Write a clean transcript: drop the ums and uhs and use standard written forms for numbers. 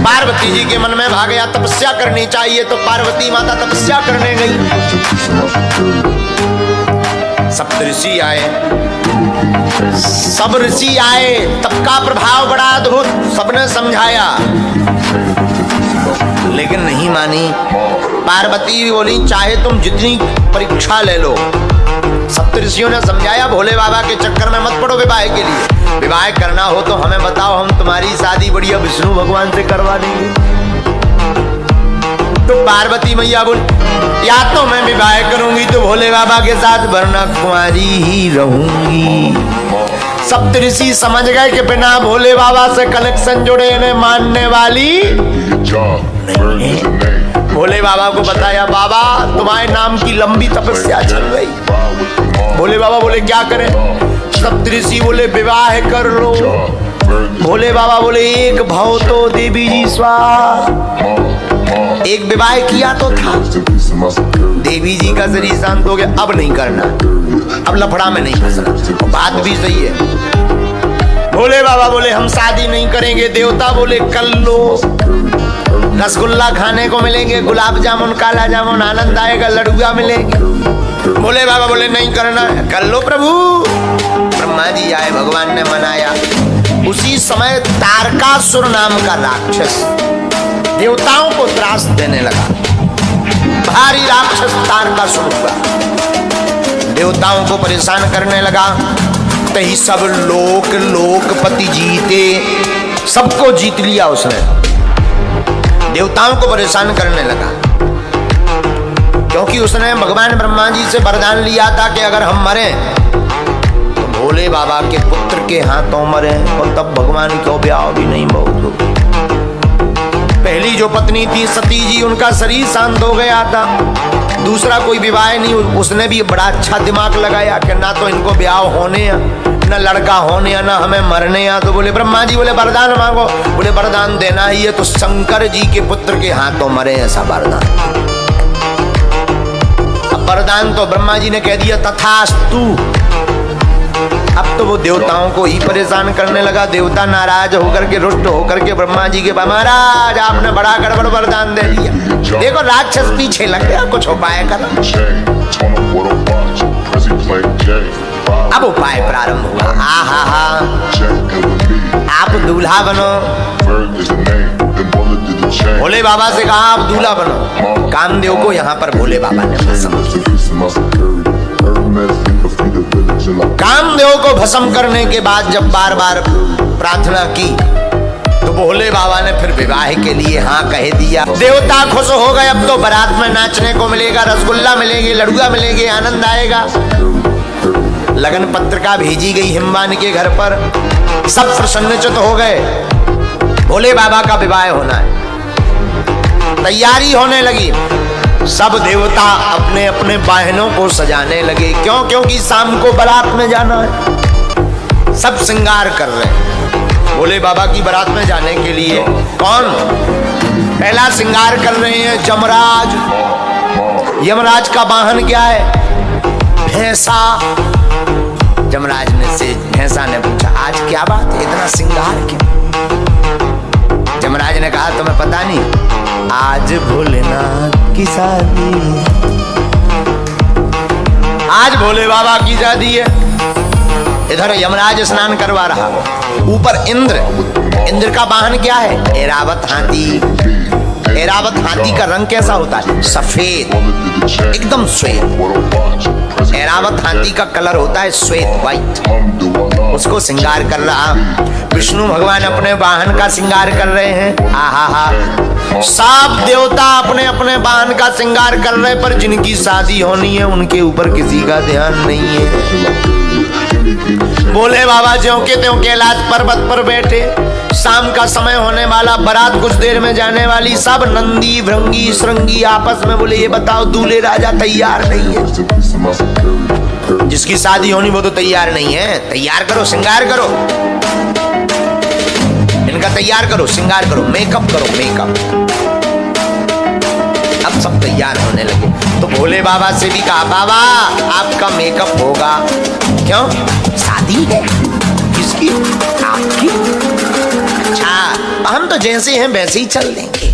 पार्वती जी के मन में भाग गया तपस्या करनी चाहिए, तो पार्वती माता तपस्या करने गई। सप्तऋषि आए, सब ऋषि आए, तब का प्रभाव बड़ा अद्भुत, सबने समझाया लेकिन नहीं मानी। पार्वती बोली चाहे तुम जितनी परीक्षा ले लो। सप्तऋषियों ने समझाया भोले बाबा के चक्कर में मत पड़ो, विवाह के लिए विवाह करना हो तो हमें बताओ, हम तुम्हारी शादी बढ़िया विष्णु भगवान से करवा देंगे। तो पार्वती मैया बोल या तो मैं विवाह करूंगी तो भोले बाबा के साथ, वरना कुंवारी ही रहूंगी। सप्तऋषि समझ गए कि बिना भोले बाबा से कनेक्शन जुड़े इन्हें मानने वाली नहीं। भोले बाबा को बताया बाबा तुम्हारे नाम की लंबी तपस्या चल रही। भोले बाबा बोले क्या करें? सप्तऋषि बोले विवाह कर लो। भोले बाबा बोले एक भव तो देवी जी स्वाहा। एक विवाह किया तो था, देवी जी का शरीर शांत हो गया, अब नहीं करना, अब लफड़ा में नहीं फंसना। बात भी सही है। भोले बाबा बोले हम शादी नहीं करेंगे। देवता बोले कर लो, रसगुल्ला खाने को मिलेंगे, गुलाब जामुन, काला जामुन, आनंद आएगा, लड़ुआ मिलेंगे। भोले बाबा बोले नहीं करना, कर लो प्रभु। ब्रह्मा जी आए, भगवान ने मनाया। उसी समय तारकासुर नाम का राक्षस देवताओं को त्रास देने लगा। भारी राक्षस तारकासुर हुआ, देवताओं को परेशान करने लगा। तही सब लोकपति जीते, सबको जीत लिया उसने, देवताओं को परेशान करने लगा। क्योंकि उसने भगवान ब्रह्मा जी से वरदान लिया था कि अगर हम मरे तो भोले बाबा के पुत्र के हाथों मरे, और तब भगवान को ब्याह भी नहीं मौत हो। पहली जो पत्नी थी सती जी, उनका शरीर शांत हो गया था, दूसरा कोई विवाह नहीं। उसने भी बड़ा अच्छा दिमाग लगाया कि ना तो इनको ब्याह होने न लड़का होने या ना हमें मरने या। तो बोले ब्रह्मा जी बोले वरदान मांगो। बोले वरदान देना ही है तो शंकर जी के पुत्र के हाथों मरे, ऐसा वरदान। अब वरदान तो ब्रह्मा जी ने कह दिया तथास्तु। अब तो वो देवताओं को ही परेशान करने लगा। देवता नाराज होकर के, रुष्ट होकर के ब्रह्मा जी के महाराज आपने बड़ा गड़बड़ वरदान दे दिया, देखो राक्षस पीछे लग गया, कुछ उपाय करो। अब उपाय प्रारंभ हुआ। आप दूल्हा बनो। भोले बाबा से कहा आप दूल्हा बनो। कामदेव को यहाँ पर भोले बाबा ने कामदेव को भस्म करने के बाद जब बार बार प्रार्थना की तो भोले बाबा ने फिर विवाह के लिए हाँ कह दिया। देवता खुश हो गए, अब तो बारात में नाचने को मिलेगा, रसगुल्ला मिलेंगे, लड़ुआ मिलेंगे, आनंद आएगा। लगन पत्रिका भेजी गई हिमवान के घर पर, सब प्रसन्नचित्त हो गए, भोले बाबा का विवाह होना है। तैयारी होने लगी, सब देवता अपने अपने वाहनों को सजाने लगे। क्यों? क्योंकि शाम को बारात में जाना है। सब श्रृंगार कर रहे हैं भोले बाबा की बारात में जाने के लिए। कौन? पहला श्रृंगार कर रहे हैं यमराज। यमराज का वाहन क्या है? भैंसा। यमराज ने से भैंसा ने पूछा आज क्या बात है, इतना श्रृंगार क्यों? यमराज ने कहा तुम्हें पता नहीं, आज भोलेनाथ की शादी है, आज भोले बाबा की शादी है। इधर यमराज स्नान करवा रहा, ऊपर इंद्र का वाहन क्या है? ऐरावत हाथी। ऐरावत हाथी का रंग कैसा होता है? सफेद, एकदम श्वेत। ऐरावत हाथी का कलर होता है श्वेत, व्हाइट। उसको श्रृंगार कर रहा। विष्णु भगवान अपने वाहन का श्रृंगार कर रहे हैं। आहा, सब देवता अपने अपने वाहन का श्रृंगार कर रहे हैं, पर जिनकी शादी होनी है उनके ऊपर किसी का ध्यान नहीं है। भोले बाबा ज्यों के त्यों कैलाश पर्वत पर बैठे, शाम का समय होने वाला, बारात कुछ देर में जाने वाली। सब नंदी भृंगी श्रृंगी आपस में बोले ये बताओ दूल्हे राजा तैयार नहीं है। जिसकी शादी होनी वो तो तैयार नहीं है। तैयार करो, श्रृंगार करो, इनका तैयार करो, श्रृंगार करो, मेकअप करो, मेकअप। अब सब तैयार होने लगे तो भोले बाबा से भी कहा बाबा आपका मेकअप होगा। क्यों? शादी है। किसकी? आपकी। अच्छा हम तो जैसे हैं वैसे ही चल देंगे।